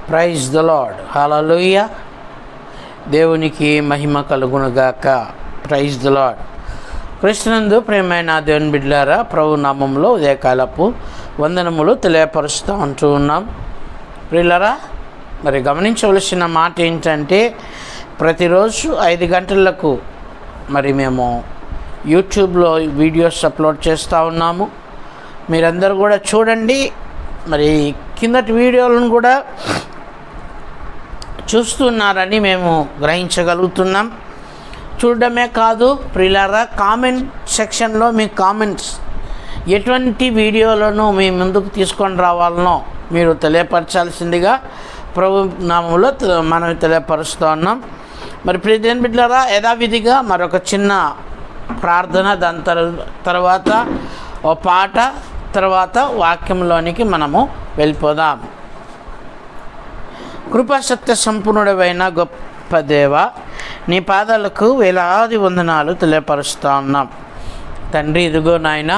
Praise the lord. హల్లెలూయా. దేవునికి మహిమ కలుగునుగాక. Praise the Lord. క్రీస్తునందు ప్రియమైన దేవుని బిడ్డలారా, ప్రభు నామంలో ఉదయకాలపు వందనములు తెలియపరుస్తూ ఉంటూ ఉన్నాం. ప్రియులారా, మరి గమనించవలసిన మాట ఏంటంటే, ప్రతిరోజు 5 గంటలకు మరి మేము యూట్యూబ్లో వీడియోస్ అప్లోడ్ చేస్తూ ఉన్నాము. మీరందరూ కూడా చూడండి. మరి కిందటి వీడియోలను కూడా చూస్తున్నారని మేము గ్రహించగలుగుతున్నాం. చూడడమే కాదు ప్రియులారా, కామెంట్ సెక్షన్లో మీ కామెంట్స్ ఎటువంటి వీడియోలను మీ ముందుకు తీసుకొని రావాలనో మీరు తెలియపరచాల్సిందిగా ప్రభు నామంలో మనం తెలియపరుస్తూ ఉన్నాం. మరి ప్రియదేని బిడ్డలారా, యథావిధిగా మరొక చిన్న ప్రార్థన, దాని తర్వాత ఓ పాట, తర్వాత వాక్యంలోనికి మనము వెళ్ళిపోదాం. కృపాసత్య సంపూర్ణుడైన గొప్ప దేవ, నీ పాదాలకు వేలాది వందనాలు తెలియపరుస్తూ ఉన్నాం. తండ్రి, ఇదిగో నాయన,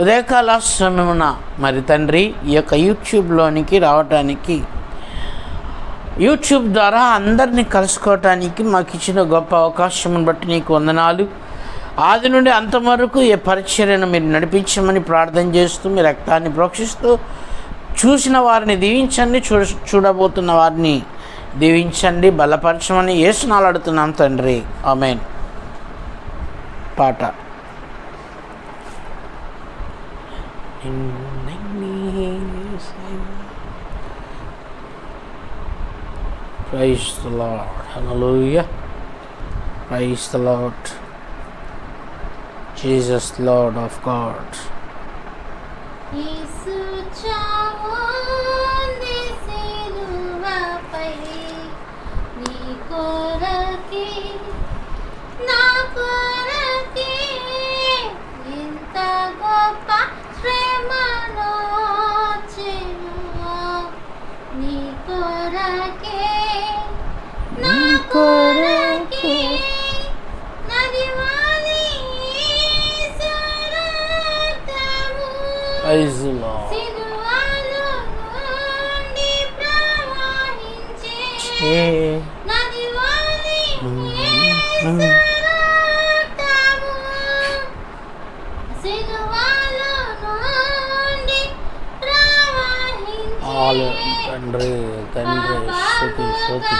ఉదయకాల సమయమున మరి తండ్రి ఈ యొక్క యూట్యూబ్లోనికి రావటానికి, యూట్యూబ్ ద్వారా అందరినీ కలుసుకోవటానికి మాకు ఇచ్చిన గొప్ప అవకాశం బట్టి నీకు వందనాలు. ఆది నుండి అంతవరకు ఈ పరిచర్యను మీరు నడిపించమని ప్రార్థన చేస్తూ, మీ రక్తాన్ని ప్రోక్షిస్తూ, చూసిన వారిని దీవించండి, చూడబోతున్న వారిని దీవించండి, బలపరచమని యేసునామములో అడుగుతున్నాం తండ్రి, ఆమేన్. పాట. Praise the Lord. Hallelujah. Praise the Lord. Jesus, Lord of God. యేసు చావుంది సిలువపై, నీ కొరకే, నా కొరకే, ఇంత గొప్ప శ్రమనొచ్చెను. నీ కొరకే, నా కొరకే, నదివాలి యేసు రక్తము, Praise the Lord. సిలువలో నుండి ప్రవహించే నదివాలి యేసు రక్తము, సిలువలో నుండి ప్రవహించే తండ్రి తండ్రి స్తుతి స్తుతి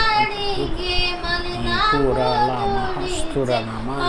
పూరాల మహస్తురనమా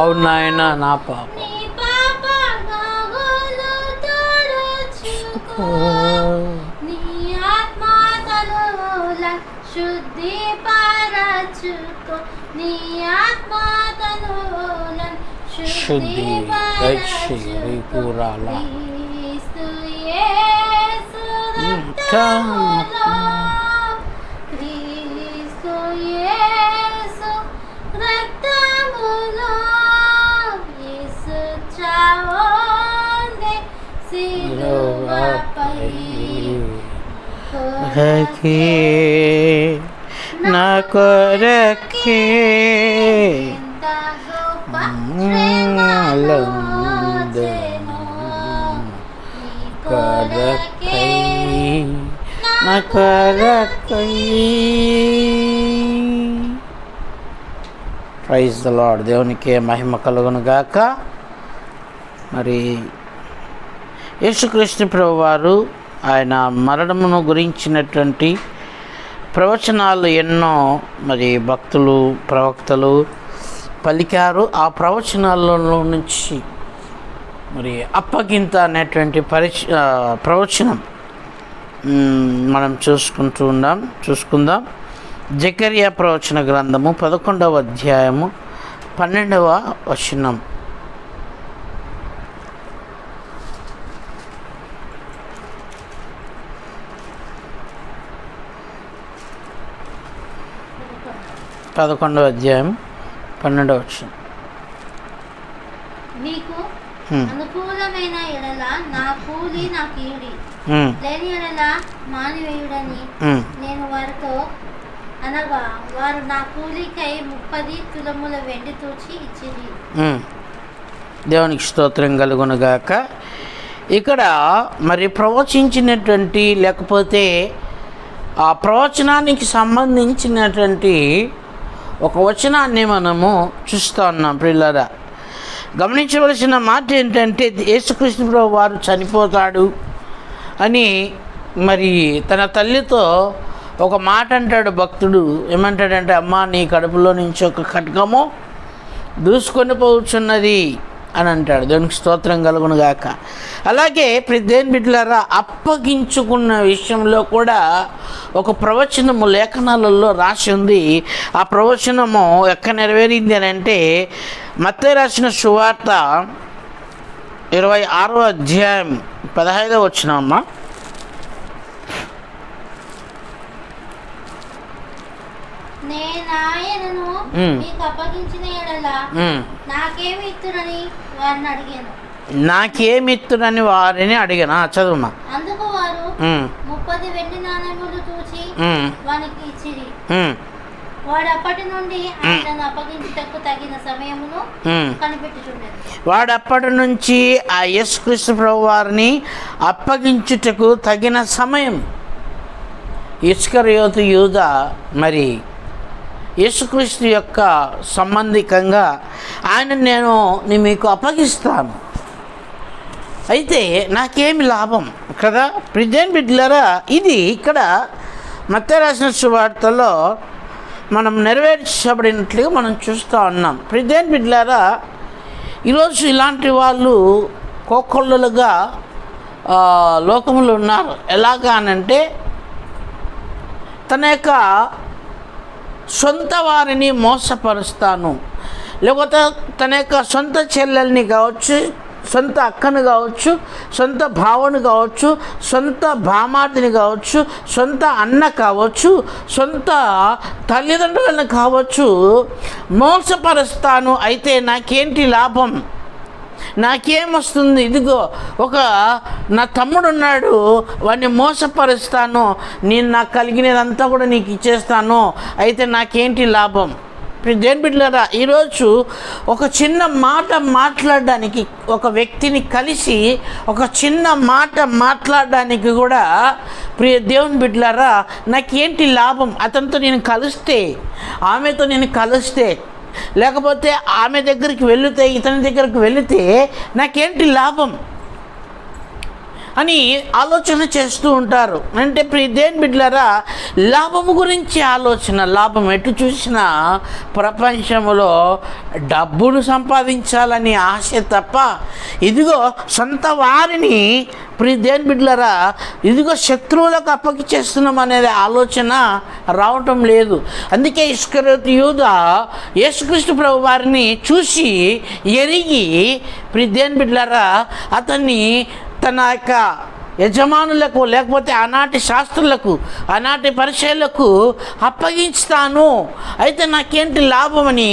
అవును నాయన, నా పాప నీ ఆత్మతనుల శుద్ధి పరచుకో, నీ ఆత్మతనుల శుద్ధి పూరాల క్రీస్తు యేసు రక్తములో, క్రీస్తు యేసు రక్తములో, యేసు చావుంది సిలువపై, నా కొరకే, ఎంత గొప్ప శ్రమనొచ్చెను. నీ కొరకే, నా కొరకై. Praise the Lord. దేవునికి మహిమ కలుగునుగాక. మరి యేసుక్రీస్తు ప్రభువారు ఆయన మరణమును గురించినటువంటి ప్రవచనాలు ఎన్నో మరి భక్తులు, ప్రవక్తలు పలికారు. ఆ ప్రవచనాల్లో నుంచి మరి అప్పగింత అనేటువంటి ప్రవచనం మనం చూసుకుందాం. జకర్యా ప్రవచన గ్రంథము 11వ అధ్యాయము 12వ వచనం. పదకొండవ అధ్యాయం 12వ వచనం. నీకు అనుకూలమైన ఎడల నా కూలి నా కీడి, లేని ఎడల మానివేయుడని నేను వారితో అనగా, వారు నా కూలికై 30 తులముల వెండి తూచి ఇచ్చిరి. దేవునికి స్తోత్రం కలుగునుగాక. ఇక్కడ మరి ప్రవచించినటువంటి లేకపోతే ఆ ప్రవచనానికి సంబంధించినటువంటి ఒక వచనాన్ని మనము చూస్తూ ఉన్నాం. ప్రియులారా, గమనించవలసిన మాట ఏంటంటే యేసుక్రీస్తు ప్రభువు వారు చనిపోతాడు అని మరి తన తల్లితో ఒక మాట అంటాడు భక్తుడు. ఏమంటాడంటే, అమ్మా నీ కడుపులో నుంచి ఒక ఖడ్గము దూసుకొని పోవచ్చున్నది అని అంటాడు. దేవునికి స్తోత్రం కలుగును గాక. అలాగే దేవుని బిడ్డలారా, అప్పగించుకున్న విషయంలో కూడా ఒక ప్రవచనము లేఖనాలలో రాసి ఉంది. ఆ ప్రవచనము ఎక్కడ నెరవేరింది అని అంటే, మత్తయి రాసిన సువార్త 26వ అధ్యాయం 15వ వచనం అమ్మా. నేనాయనను మీకు అప్పగించిన ఎడల నాకేమి ఇత్తురని వారిని అడిగాను. నాకేమిత్తునని వారిని అడిగాను. చదువుమా. అందుకు వారు 30 వెండి నాణెములు తూచి వానికి ఇచ్చిరి. వాడు అప్పటి నుండి ఆయనను అప్పగించుటకు తగిన సమయమును కనిపెట్టుచున్నాడు. వాడు అప్పటి నుంచి ఆ యేసుక్రీస్తు ప్రభు వారిని అప్పగించుటకు తగిన సమయం. ఇస్కరియోతు యూదా మరి యేసుక్రీస్తు యొక్క సంబంధికంగా నేను మీకు అప్పగిస్తాను, అయితే నాకేమి లాభం కదా. ప్రిదేన్ బిడ్డలారా, ఇది ఇక్కడ మత్తయి రాసిన సువార్తలో మనం నెరవేర్చబడినట్లుగా మనం చూస్తూ ఉన్నాం. ప్రిదేన్ బిడ్డలారా, ఈరోజు ఇలాంటి వాళ్ళు కోకొల్లలుగా లోకంలో ఉన్నారు. ఎలాగా అనంటే, తన యొక్క సొంత వారిని మోసపరుస్తాను, లేకపోతే తన యొక్క సొంత చెల్లెల్ని కావచ్చు, సొంత అక్కను కావచ్చు, సొంత భావను కావచ్చు, సొంత భామార్దిని కావచ్చు, సొంత అన్న కావచ్చు, సొంత తల్లిదండ్రులను కావచ్చు మోసపరుస్తాను, అయితే నాకేంటి లాభం, నాకేమొస్తుంది, ఇదిగో ఒక నా తమ్ముడు ఉన్నాడు, వాడిని మోసపరుస్తాను, నేను నాకు కలిగినదంతా కూడా నీకు ఇచ్చేస్తాను, అయితే నాకేంటి లాభం. దేని బిడ్డలారా, ఈరోజు ఒక చిన్న మాట మాట్లాడడానికి, ఒక వ్యక్తిని కలిసి ఒక చిన్న మాట మాట్లాడడానికి కూడా ప్రియ దేవుని బిడ్డలారా, నాకేంటి లాభం, అతనితో నేను కలిస్తే, ఆమెతో నేను కలిస్తే, లేకపోతే ఆమె దగ్గరికి వెళితే, ఇతని దగ్గరికి వెళితే నాకేంటి లాభం అని ఆలోచన చేస్తూ ఉంటారు. అంటే దేని బిడ్డలారా, లాభము గురించి ఆలోచన. లాభం ఎటు చూసినా ప్రపంచంలో డబ్బును సంపాదించాలని ఆశ తప్ప, ఇదిగో సొంత వారిని దేని బిడ్డలారా, ఇదిగో శత్రువులకు అప్పగిచేస్తున్నాం అనేది ఆలోచన రావటం లేదు. అందుకే ఇస్కరియోతు యూదా యేసుక్రీస్తు ప్రభు వారిని చూసి ఎరిగి దేని బిడ్డలారా, అతన్ని తన యొక్క యజమానులకు, లేకపోతే ఆనాటి శాస్త్రులకు, ఆనాటి పరిచయులకు అప్పగిస్తాను, అయితే నాకేంటి లాభమని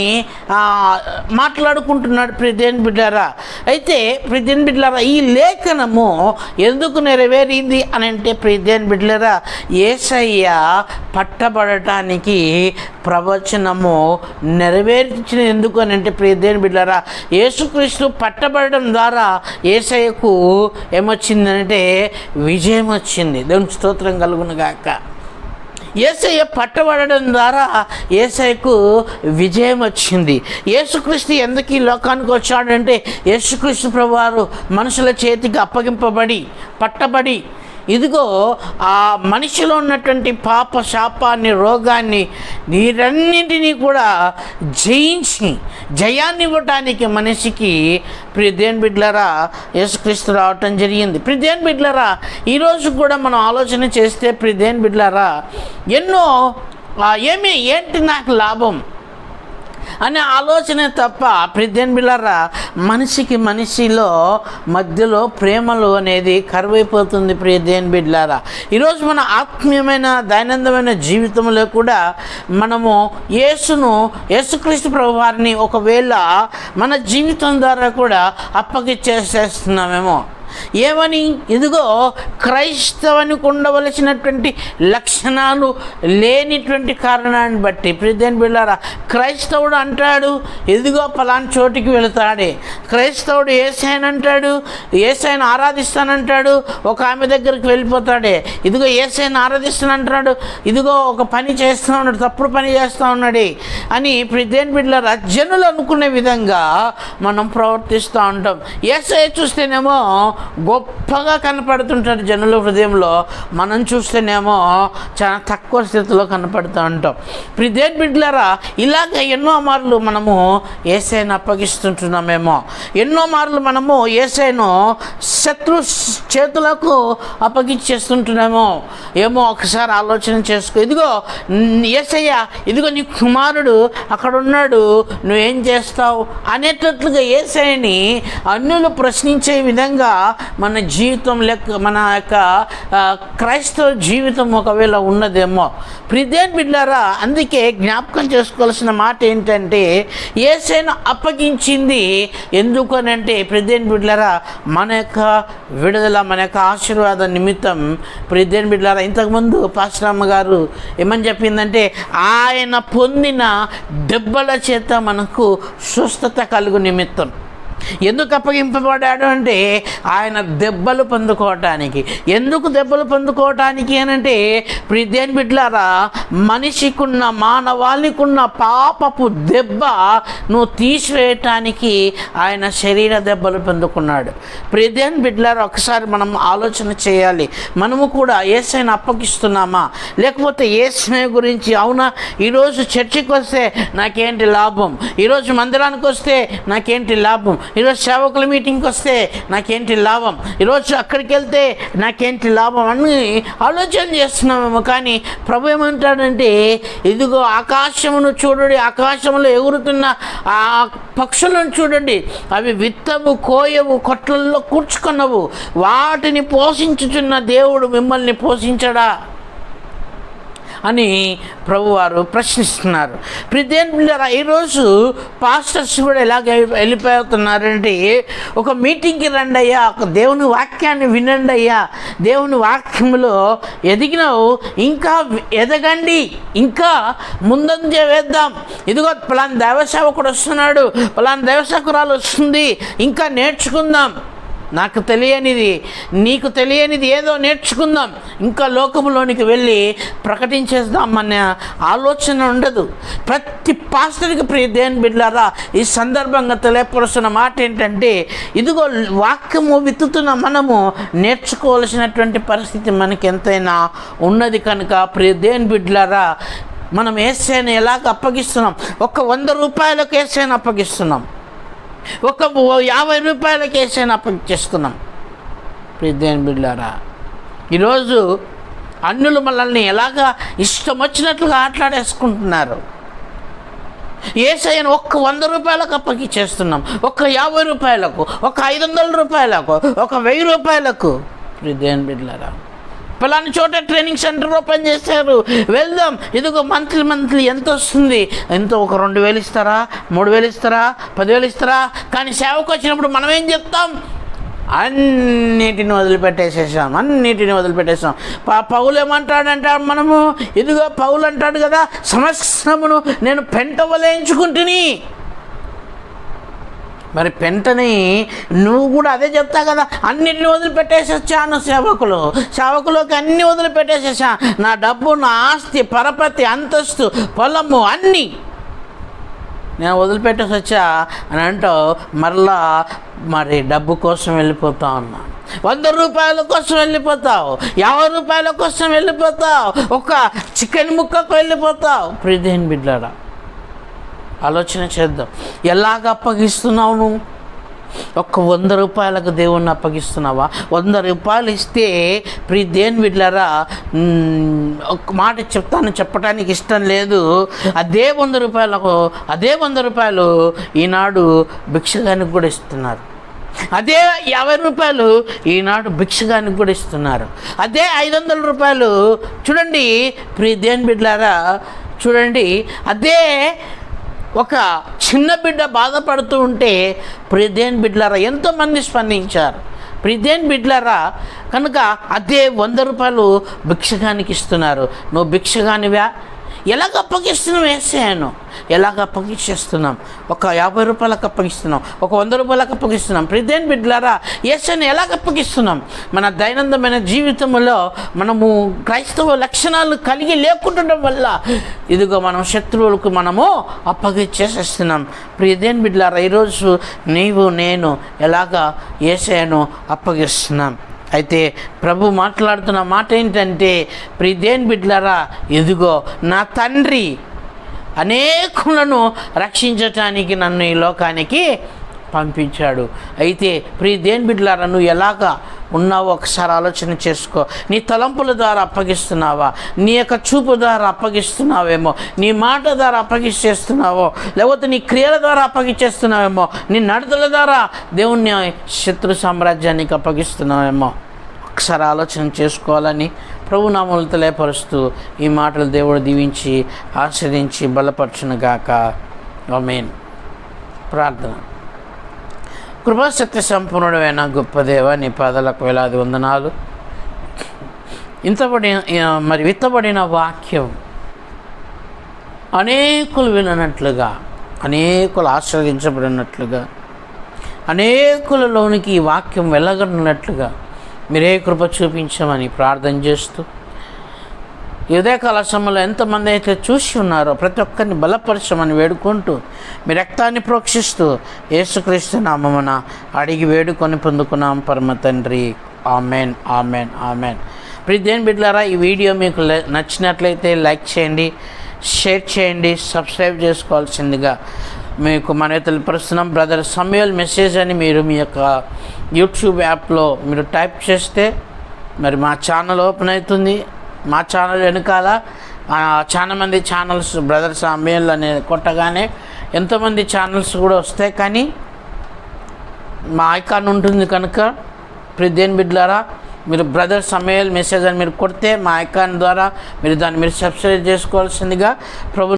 మాట్లాడుకుంటున్నాడు ప్రియదేని బిడ్డారా. అయితే ప్రియదేని బిడ్డారా, ఈ లేఖనము ఎందుకు నెరవేరింది అని అంటే ప్రియదేని బిడ్డారా, యేసయ్య పట్టబడటానికి ప్రవచనము నెరవేర్చిన ఎందుకు అని అంటే ప్రియదేని బిడ్డారా, యేసుక్రీస్తు పట్టబడడం ద్వారా యేసయ్యకు ఏమొచ్చిందంటే విజయం వచ్చింది. దేవునికి స్తోత్రం కలుగును గాక. యేసయ్య పట్టబడడం ద్వారా యేసయ్యకు విజయం వచ్చింది. యేసుక్రీస్తు ఎందుకు ఈ లోకానికి వచ్చాడంటే, యేసుక్రీస్తు ప్రభువారు మనుషుల చేతికి అప్పగింపబడి, పట్టబడి ఇదిగో ఆ మనిషిలో ఉన్నటువంటి పాప శాపాన్ని, రోగాన్ని, వీరన్నింటినీ కూడా జయించి జయాన్ని ఇవ్వటానికి మనిషికి ప్రియ దేవుని బిడ్డలారా యేసుక్రీస్తు రావటం జరిగింది. ప్రియ దేవుని బిడ్డలారా ఈరోజు కూడా మనం ఆలోచన చేస్తే ప్రియ దేవుని బిడ్డలారా ఎన్నో ఏంటి నాకు లాభం అనే ఆలోచనే తప్ప ప్రియ దేవుని బిడ్డలారా మనిషిలో మధ్యలో ప్రేమలు అనేది కరువైపోతుంది. ప్రియ దేవుని బిడ్డలారా ఈరోజు మన ఆత్మీయమైన దైనందినమైన జీవితంలో కూడా మనము యేసుక్రీస్తు ప్రభువారిని ఒకవేళ మన జీవితం ద్వారా కూడా అప్పగిచ్చేసేస్తున్నామేమో. ఏమని? ఇదిగో క్రైస్తవునికి ఉండవలసినటువంటి లక్షణాలు లేనిటువంటి కారణాన్ని బట్టి ప్రియ దేవుని బిడ్డలారా క్రైస్తవుడు అంటాడు ఇదిగో పలానా చోటికి వెళతాడే, క్రైస్తవుడు యేసయ్యను అంటాడు, యేసయ్యను ఆరాధిస్తానంటాడు, ఒక ఆమె దగ్గరికి వెళ్ళిపోతాడే, ఇదిగో యేసయ్యను ఆరాధిస్తానంటున్నాడు, ఇదిగో ఒక పని చేస్తూ ఉన్నాడు, తప్పుడు పని చేస్తూ ఉన్నాడు అని ప్రియ దేవుని బిడ్డలారా జనులు అనుకునే విధంగా మనం ప్రవర్తిస్తూ ఉంటాం. యేసయ్య చూస్తేనేమో గొప్పగా కనపడుతుంటాడు జనుల హృదయంలో, మనం చూస్తేనేమో చాలా తక్కువ స్థితిలో కనపడుతూ ఉంటాం. ప్రియ దేవుని బిడ్డలారా ఇలాగ ఎన్నో మార్లు మనము యేసయ్యను అప్పగిస్తుంటున్నామేమో, ఎన్నో మార్లు మనము యేసయ్యను శత్రు చేతులకు అప్పగిచ్చేస్తుంటున్నామో ఏమో. ఒకసారి ఆలోచన చేసుకో. ఇదిగో యేసయ్య, ఇదిగో నీ కుమారుడు అక్కడ ఉన్నాడు, నువ్వేం చేస్తావు అనేటట్లుగా యేసయ్యని అన్యులు ప్రశ్నించే విధంగా మన జీవితం మన యొక్క క్రైస్తవ జీవితం ఒకవేళ ఉన్నదేమో. ప్రియ దేవుని బిడ్డలారా అందుకే జ్ఞాపకం చేసుకోవాల్సిన మాట ఏంటంటే యేసయ్యను అప్పగించింది ఎందుకనంటే ప్రియ దేవుని బిడ్డలారా మన యొక్క విడుదల, మన యొక్క ఆశీర్వాద నిమిత్తం. ప్రియ దేవుని బిడ్డలారా ఇంతకుముందు పాస్టర్ అమ్మ గారు ఏమని చెప్పిందంటే ఆయన పొందిన దెబ్బల చేత మనకు స్వస్థత కలుగు నిమిత్తం. ఎందుకు అప్పగింపబడ్డాడు అంటే ఆయన దెబ్బలు పొందుకోవటానికి. ఎందుకు దెబ్బలు పొందుకోవటానికి అనంటే ప్రియ దేవుని బిడ్డలారా మనిషికున్న మానవాళికున్న పాపపు దెబ్బ నువ్వు తీసివేయటానికి ఆయన శరీర దెబ్బలు పొందుకున్నాడు. ప్రియ దేవుని బిడ్డలారా ఒకసారి మనం ఆలోచన చేయాలి. మనము కూడా యేసయ్యను అప్పగిస్తున్నామా, లేకపోతే యేసయ్య గురించి అవునా ఈరోజు చర్చికి వస్తే నాకేంటి లాభం, ఈరోజు మందిరానికి వస్తే నాకేంటి లాభం, ఈరోజు సేవకుల మీటింగ్కి వస్తే నాకేంటి లాభం, ఈరోజు అక్కడికి వెళ్తే నాకేంటి లాభం అని ఆలోచన చేస్తున్నామేమో. కానీ ప్రభు ఏమంటాడంటే ఇదిగో ఆకాశమును చూడండి, ఆకాశంలో ఎగురుతున్న ఆ పక్షులను చూడండి, అవి విత్తవు, కోయవు, కొట్లల్లో కూర్చుకున్నవు, వాటిని పోషించుచున్న దేవుడు మిమ్మల్ని పోషించడా అని ప్రభువారు ప్రశ్నిస్తున్నారు. ప్రియ దేవుని బిడ్డలారా ఈరోజు పాస్టర్స్ కూడా ఎలాగ వెళ్ళిపోతున్నారంటే ఒక మీటింగ్కి రండి అయ్యా, ఒక దేవుని వాక్యాన్ని వినండి అయ్యా, దేవుని వాక్యంలో ఎదిగినావు ఇంకా ఎదగండి, ఇంకా ముందంజ వేద్దాం, ఇదిగో పలానా దైవసేవకుడు వస్తున్నాడు, పలానా దైవసేవకురాలు వస్తుంది, ఇంకా నేర్చుకుందాం, నాకు తెలియనిది నీకు తెలియనిది ఏదో నేర్చుకుందాం, ఇంకా లోకంలోనికి వెళ్ళి ప్రకటించేద్దామన్న ఆలోచన ఉండదు ప్రతి పాస్టర్కి. ప్రియ దేవుని బిడ్డలారా ఈ సందర్భంగా తెలియపరుస్తున్న మాట ఏంటంటే ఇదిగో వాక్యము విత్తుతున్న మనము నేర్చుకోవాల్సినటువంటి పరిస్థితి మనకి ఎంతైనా ఉన్నది కనుక ప్రియ దేవుని బిడ్డలారా మనం యేసయ్యను ఎలాగ అప్పగిస్తున్నాం? ఒక 100 రూపాయలకు యేసయ్యను అప్పగిస్తున్నాం, ఒక 50 రూపాయలకి యేసయ్యను అప్పగిస్తున్నాం. ప్రియ దేవుని బిడ్డలారా ఈరోజు అన్యులు మనల్ని ఎలాగా ఇష్టం వచ్చినట్లుగా ఆటలాడేసుకుంటున్నారు. యేసయ్యను ఒక్క 100 రూపాయలకు అప్పగిచ్చేస్తున్నాం, ఒక 50 రూపాయలకు, ఒక 500 రూపాయలకు, ఒక 1000 రూపాయలకు. ప్రియ దేవుని బిడ్డలారా పలానా చోట ట్రైనింగ్ సెంటర్ ఓపెన్ చేశారు, వెళ్దాం, ఇదిగో మంత్లీ ఎంత వస్తుంది, ఎంతో ఒక 2000 ఇస్తారా, 3000 ఇస్తారా, 10,000 ఇస్తారా. కానీ సేవకు వచ్చినప్పుడు మనం ఏం చెప్తాం? అన్నిటిని వదిలిపెట్టేసాం. పౌలు ఏమంటాడంటే మనము ఇదిగో పౌలు అంటాడు కదా, సమస్తమును నేను పెంట వలేయించుకుంటుని. మరి పెంటని నువ్వు కూడా అదే చెప్తా కదా, అన్నిటిని వదిలిపెట్టేసొచ్చాను, సేవకులోకి అన్నీ వదిలిపెట్టేసేసా, నా డబ్బు, నా ఆస్తి, పరపతి, అంతస్తు, పొలము అన్నీ నేను వదిలిపెట్టేసి వచ్చా అని అంటావు. మరలా మరి డబ్బు కోసం వెళ్ళిపోతా ఉన్నా. 100 రూపాయల కోసం వెళ్ళిపోతావు, 50 రూపాయల కోసం వెళ్ళిపోతావు, ఒక చికెన్ ముక్కకు వెళ్ళిపోతావు. ప్రియదేని బిడ్డలారా, ఆలోచన చేద్దాం. ఎలాగ అప్పగిస్తున్నావు నువ్వు? ఒక్క 100 రూపాయలకు దేవుణ్ణి అప్పగిస్తున్నావా? 100 రూపాయలు ఇస్తే ప్రియదేని బిడ్డలారా, ఒక మాట చెప్తాను, చెప్పడానికి ఇష్టం లేదు. అదే 100 రూపాయలు ఈనాడు భిక్షగానికి కూడా ఇస్తున్నారు. అదే 50 రూపాయలు ఈనాడు భిక్షగానికి కూడా ఇస్తున్నారు. అదే 500 రూపాయలు చూడండి ప్రియదేని బిడ్డలారా, చూడండి అదే ఒక చిన్న బిడ్డ బాధపడుతూ ఉంటే ప్రియదేని బిడ్డలారా ఎంతోమంది స్పందించారు. ప్రియదేని బిడ్డలారా, కనుక అదే 100 రూపాయలు భిక్షగానికి ఇస్తున్నారు. నువ్వు భిక్షగానివా? ఎలాగ అప్పగిస్తున్నాం? యేసయ్యను ఎలాగ అప్పగిస్తున్నాం? ఒక 50 రూపాయలకు అప్పగిస్తున్నాం, ఒక 100 రూపాయలకు అప్పగిస్తున్నాం. ప్రియదేని బిడ్డలారా, యేసయ్యను ఎలాగ అప్పగిస్తున్నాం? మన దైనందినమైన జీవితంలో మనము క్రైస్తవ లక్షణాలు కలిగి లేకుండడం వల్ల ఇదిగో మనం శత్రువులకు మనము అప్పగిచ్చేసేస్తున్నాం. ప్రియదేని బిడ్డలారా, ఈరోజు నీవు నేను ఎలాగ యేసయ్యను అప్పగిస్తున్నాం? అయితే ప్రభు మాట్లాడుతున్న మాట ఏంటంటే, ప్రియదేని బిడ్డలారా, ఇదిగో నా తండ్రి అనేకులను రక్షించటానికి నన్ను ఈ లోకానికి పంపించాడు. అయితే ప్రియదేని బిడ్డలారా, నువ్వు ఎలాగా ఉన్నావో ఒకసారి ఆలోచన చేసుకో. నీ తలంపుల ద్వారా అప్పగిస్తున్నావా? నీ యొక్క చూపు ద్వారా అప్పగిస్తున్నావేమో, నీ మాట ద్వారా అప్పగిచ్చేస్తున్నావో, లేకపోతే నీ క్రియల ద్వారా అప్పగిచ్చేస్తున్నావేమో, నీ నడతల ద్వారా దేవుణ్ణి శత్రు సామ్రాజ్యానికి అప్పగిస్తున్నావేమో. ఒకసారి ఆలోచన చేసుకోవాలని ప్రభు నామములో తెలియపరుస్తూ ఈ మాటలు దేవుడు దీవించి ఆశీర్వదించి బలపరచునుగాక. ఆమేన్. ప్రార్థన. కృపాసత్య సంపూర్ణుడైన గొప్ప దేవ, నీ పాదాలకు వేలాది వందనాలు. విత్తబడిన వాక్యం అనేకులు విననట్లుగా, అనేకులు ఆశ్రయించబడినట్లుగా, అనేకులలోనికి ఈ వాక్యం వెళ్ళగలిగినట్లుగా మీరే కృప చూపించమని ప్రార్థన చేస్తూ, ఈ ఉదయకాల సమయంలో ఎంతమంది అయితే చూసి ఉన్నారో ప్రతి ఒక్కరిని బలపరచమని వేడుకుంటూ, మీ రక్తాన్ని ప్రోక్షిస్తూ యేసుక్రీస్తు నామమున అడిగి వేడుకొని పొందుకున్నాం పరమ తండ్రి. Amen, amen, amen. ప్రియదేని బిడ్డలారా, ఈ వీడియో మీకు నచ్చినట్లయితే లైక్ చేయండి, షేర్ చేయండి, సబ్స్క్రైబ్ చేసుకోవాల్సిందిగా మీకు మనమే తెలియపరుస్తున్నాం. బ్రదర్ సమయల్ మెసేజ్ అని మీరు మీ యొక్క యూట్యూబ్ యాప్లో మీరు టైప్ చేస్తే మరి మా ఛానల్ ఓపెన్ అవుతుంది. మా ఛానల్ వెనకాల చాలా మంది ఛానల్స్ బ్రదర్ సమయల్ అనే కొట్టగానే ఎంతోమంది ఛానల్స్ కూడా వస్తాయి, కానీ మా ఐకాన్ ఉంటుంది. కనుక ప్రియదేని బిడ్డలారా, మీరు బ్రదర్ సమయల్ మెసేజ్ అని మీరు కొడితే మా ఐకాన్ ద్వారా మీరు దాన్ని సబ్స్క్రైబ్ చేసుకోవాల్సిందిగా ప్రభు